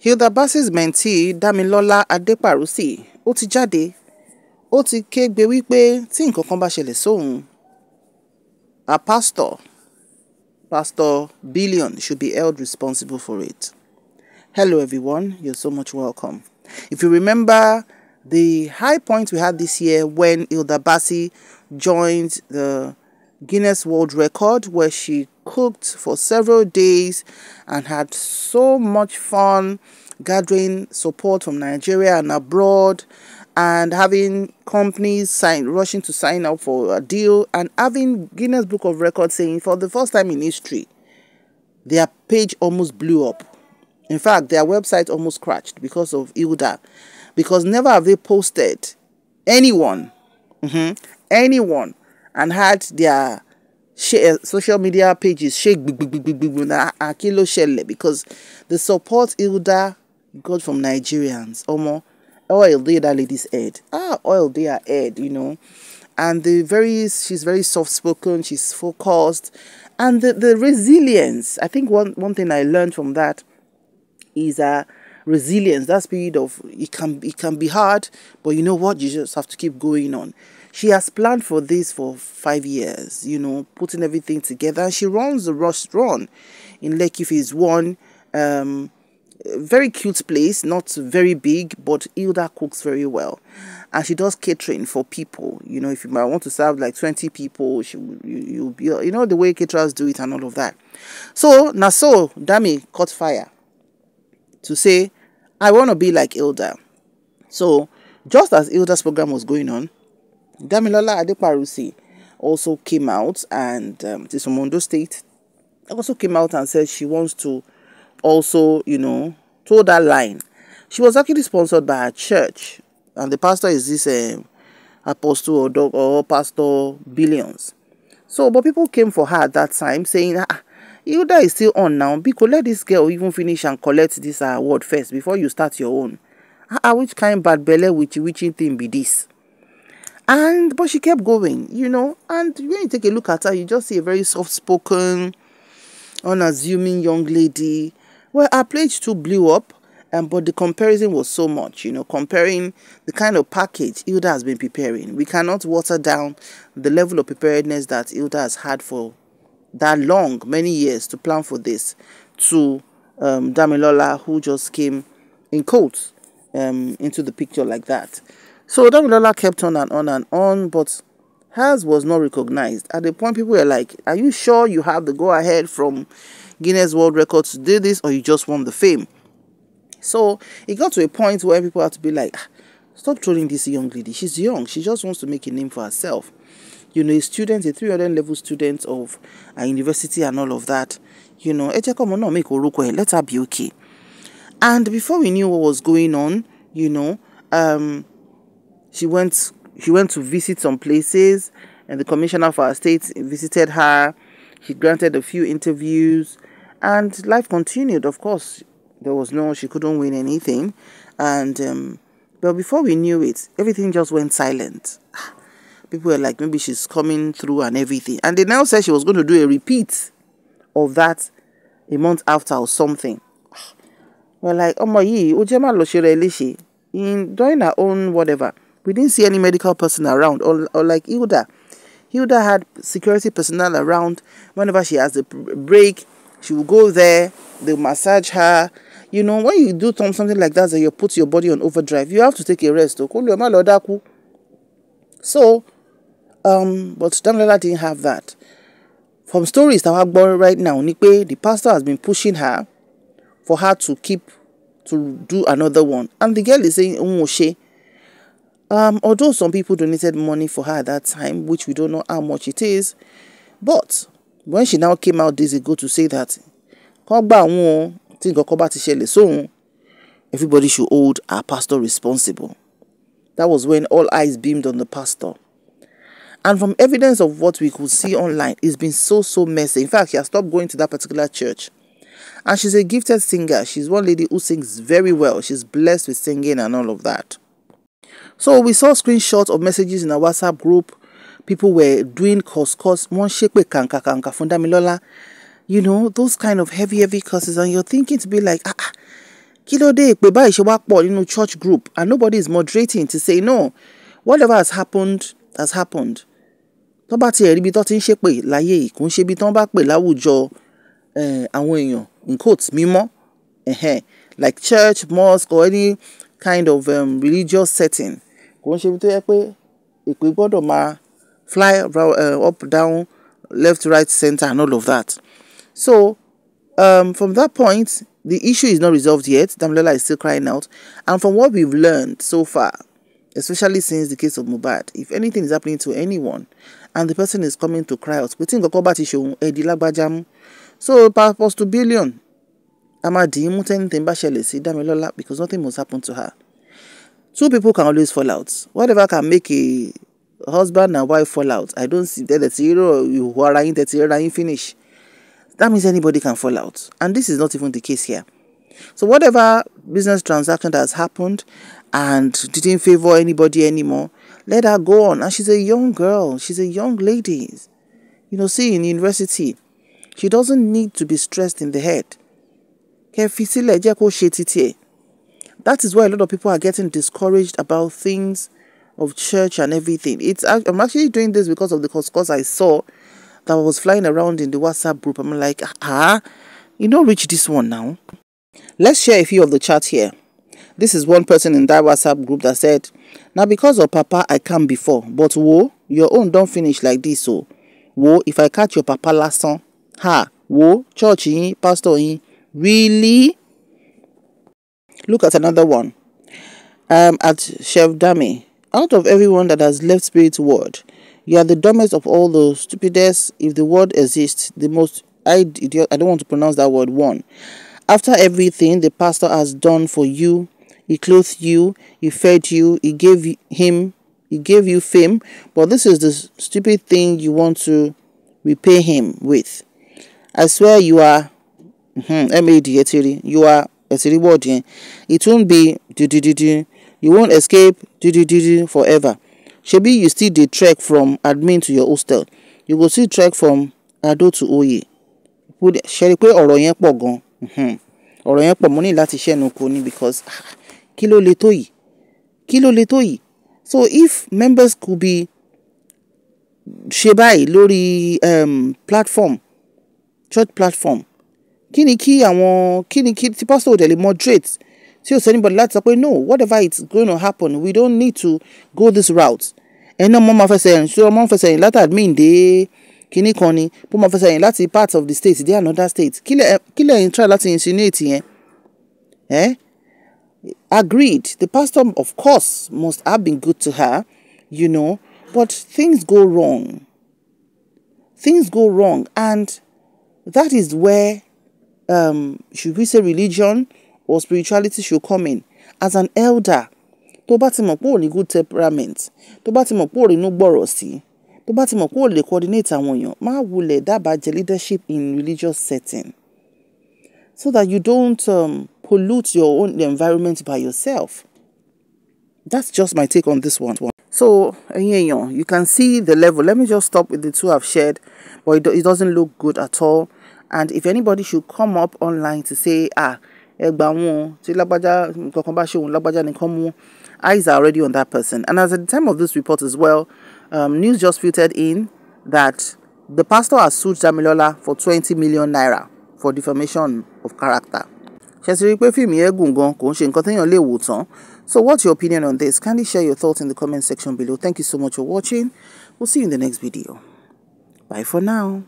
Hilda Bassey's mentee Damilola Adeparusi ó ti jáde ó ti kégbe wípé tí nǹkan kan bá ṣẹlẹ̀ sóhun, a Pastor Billion should be held responsible for it. Hello everyone, you're so much welcome. If you remember the high point we had this year when Hilda Bassey joined the Guinness World Record, where she cooked for several days and had so much fun gathering support from Nigeria and abroad, and having companies rushing to sign up for a deal, and having Guinness Book of Records saying for the first time in history their page almost blew up. In fact, their website almost crashed because of Hilda, because never have they posted anyone and had their social media pages shake because the support Hilda got from Nigerians. Oil there that lady's head. Oil there head, And she's very soft spoken, she's focused, and the resilience. I think one thing I learned from that is resilience. That spirit of it can be hard, but you know what? You just have to keep going on. She has planned for this for 5 years, putting everything together. She runs the restaurant in Lekki Phase 1. Very cute place, not very big, but Hilda cooks very well. And she does catering for people. If you might want to serve like 20 people, you'll be, the way caterers do it and all of that. So, Dammy caught fire to say, I want to be like Hilda. So, just as Hilda's program was going on, Damilola Adeparusi also came out, and she's from Ondo State, also came out and said she wants to also, toe that line. She was actually sponsored by her church, and the pastor is this apostle or Pastor Billions. So, but people came for her at that time saying, Hilda is still on now. Because let this girl even finish and collect this award first before you start your own. Which kind bad belly witchy thing be this? But she kept going, and when you take a look at her, you just see a very soft-spoken, unassuming young lady. Well, her page too blew up, but the comparison was so much, comparing the kind of package Hilda has been preparing. We cannot water down the level of preparedness that Hilda has had for that long, many years to plan for this, to Damilola, who just came in quotes into the picture like that. So Damilola kept on and on and on, but hers was not recognized. At the point, people were like, are you sure you have the go-ahead from Guinness World Records to do this, or you just want the fame? So it got to a point where people had to be like, stop trolling this young lady. She's young. She just wants to make a name for herself. A student, a 300 level student of a university and all of that. Let her be okay. And before we knew what was going on, she went to visit some places, and the commissioner for her state visited her. She granted a few interviews, and life continued. Of course, she couldn't win anything. And but before we knew it, everything just went silent. People were like, maybe she's coming through and everything. And they now said she was going to do a repeat of that a month after or something. We're like, during her own whatever. We didn't see any medical person around, or like Hilda. Hilda had security personnel around. Whenever she has a break, she will go there. They'll massage her. When you do something like that, you put your body on overdrive, you have to take a rest. So, but Damilola didn't have that. From stories that are going right now, the pastor has been pushing her for her to do another one. And the girl is saying, although some people donated money for her at that time, which we don't know how much it is, but when she now came out days ago to say that everybody should hold our pastor responsible, that was when all eyes beamed on the pastor. And from evidence of what we could see online, it's been so messy. In fact, she has stopped going to that particular church. And she's a gifted singer. She's one lady who sings very well. She's blessed with singing and all of that. So we saw screenshots of messages in our WhatsApp group. People were doing curse. One shekwe kanka Damilola. Those kind of heavy curses. And you're thinking to be like, Kí ló dé pé báyìí ṣe wá pọ̀ nínú church group and nobody is moderating to say no, whatever has happened has happened. Tó bá tiẹ̀ rí ibi tó ti ń ṣépè láyé yìí, kò ń ṣe ibi tó ń bá pè láwùjọ àwọn èèyàn in quotes mímọ́, like church, mosque or any kind of religious setting. Kò ń ṣe ibi tó yẹ pé èpè gbọ́dọ̀ máa fly up, down, left, right, center and all of that. So from that point, the issue is not resolved yet. Damilola is still crying out. And from what we've learned so far, especially since the case of Mohbad, if anything is happening to anyone and the person is coming to cry out, we think so purpose to billion. Damilola, because nothing must happen to her. Two people can always fall out. Whatever can make a husband and wife fall out, I don't see that the zero you are finish. That means anybody can fall out. And this is not even the case here. So whatever business transaction that has happened and didn't favor anybody anymore, let her go on. And she's a young girl. She's a young lady. You know, see, in university, she doesn't need to be stressed in the head. That is why a lot of people are getting discouraged about things of church and everything. I'm actually doing this because of the course I saw that was flying around in the WhatsApp group. I'm like, you don't reach this one now. Let's share a few of the chat here. This is one person in that WhatsApp group that said, now because of Papa, I come before. But whoa, your own don't finish like this. So, whoa, if I catch your Papa last song, whoa, church, pastor, really? Look at another one. At Chef Dammy. Out of everyone that has left Spirit's word, you are the dumbest of all the stupidest. If the word exists, the most I don't want to pronounce that word. One. After everything the pastor has done for you, he clothed you, he fed you, he gave you fame, but this is the stupid thing you want to repay him with. I swear you are MAD, you are a reward. It won't be you won't escape forever. Shebi you still the trek from admin to your hostel. You go still trek from Ado to Oye. Ṣe pé ọ̀rọ̀ yẹn pọ̀ gan. Ọ̀rọ̀ yẹn pọ̀, mo ní láti ṣẹ́nu kò ní because kí ló le tó yìí. So if members could be ṣe báyìí lórí platform, church platform, kí ni kí tí pastor ò dẹ̀ lè moderate tí ò sẹ́ni bọ̀dì láti sọ pé no, whatever it's going to happen, we don't need to go this route. Ẹ̀nà ọmọ máa fẹsẹ̀ rìn, ṣé ọmọ fẹsẹ̀ rìn láti admin dé kíní kan ni, bó máa fẹsẹ̀ rìn láti part of the state dé another state. Kí lẹ̀ ń try láti insinuate yẹn? Agreed, the pastor of course must have been good to her, you know, but things go wrong. And that is where should we say religion or spirituality should come in. As an elder, tó bá ti mọ̀ pé ò ní good temperament, tó bá ti mọ̀ pé ò rí inú gbọ́rọ̀ sí, tó bá ti mọ̀ pé ò lè coordinate àwọn èèyàn, má wulẹ̀ dábàá jẹ́ leadership in religious setting, so that you don't pollute your own environment by yourself. That's just my take on this one. So, you can see the level. Let me just stop with the two I've shared, but it doesn't look good at all. And if anybody should come up online to say, eyes are already on that person. And as at the time of this report as well, news just filtered in that the pastor has sued Damilola for 20 million naira for defamation of character. So what's your opinion on this? Kindly share your thoughts in the comment section below. Thank you so much for watching. We'll see you in the next video. Bye for now.